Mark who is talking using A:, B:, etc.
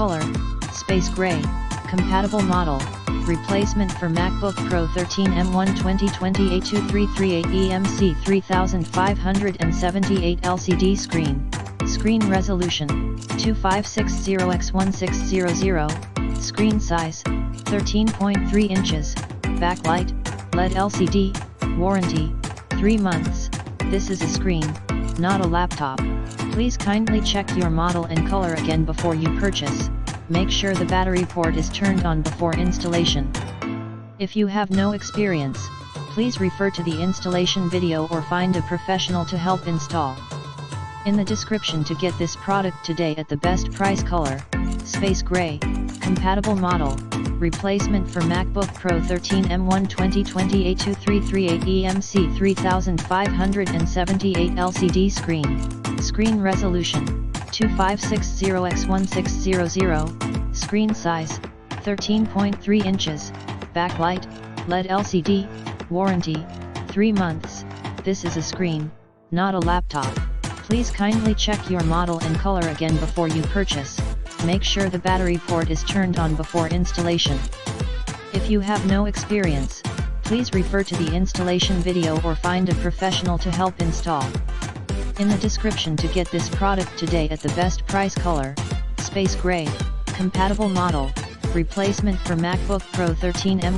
A: color, space gray, compatible model, replacement for MacBook Pro 13 M1 2020 A2338 EMC 3578 LCD screen resolution, 2560x1600, screen size, 13.3 inches, backlight, LED LCD, warranty, 3 months, this is a screen, not a laptop. Please kindly check your model and color again before you purchase. Make sure the battery port is turned on before installation. If you have no experience, please refer to the installation video or find a professional to help install. In the description to get this product today at the best price, color, space gray, compatible model, replacement for MacBook Pro 13 M1 2020 A2338 EMC 3578 LCD screen resolution, 2560x1600, screen size, 13.3 inches, backlight, LED LCD, warranty, 3 months, this is a screen, not a laptop. Please kindly check your model and color again before you purchase. Make sure the battery port is turned on before installation. If you have no experience, please refer to the installation video or find a professional to help install. In the description to get this product today at the best price, color, space gray, compatible model, replacement for MacBook Pro 13 M1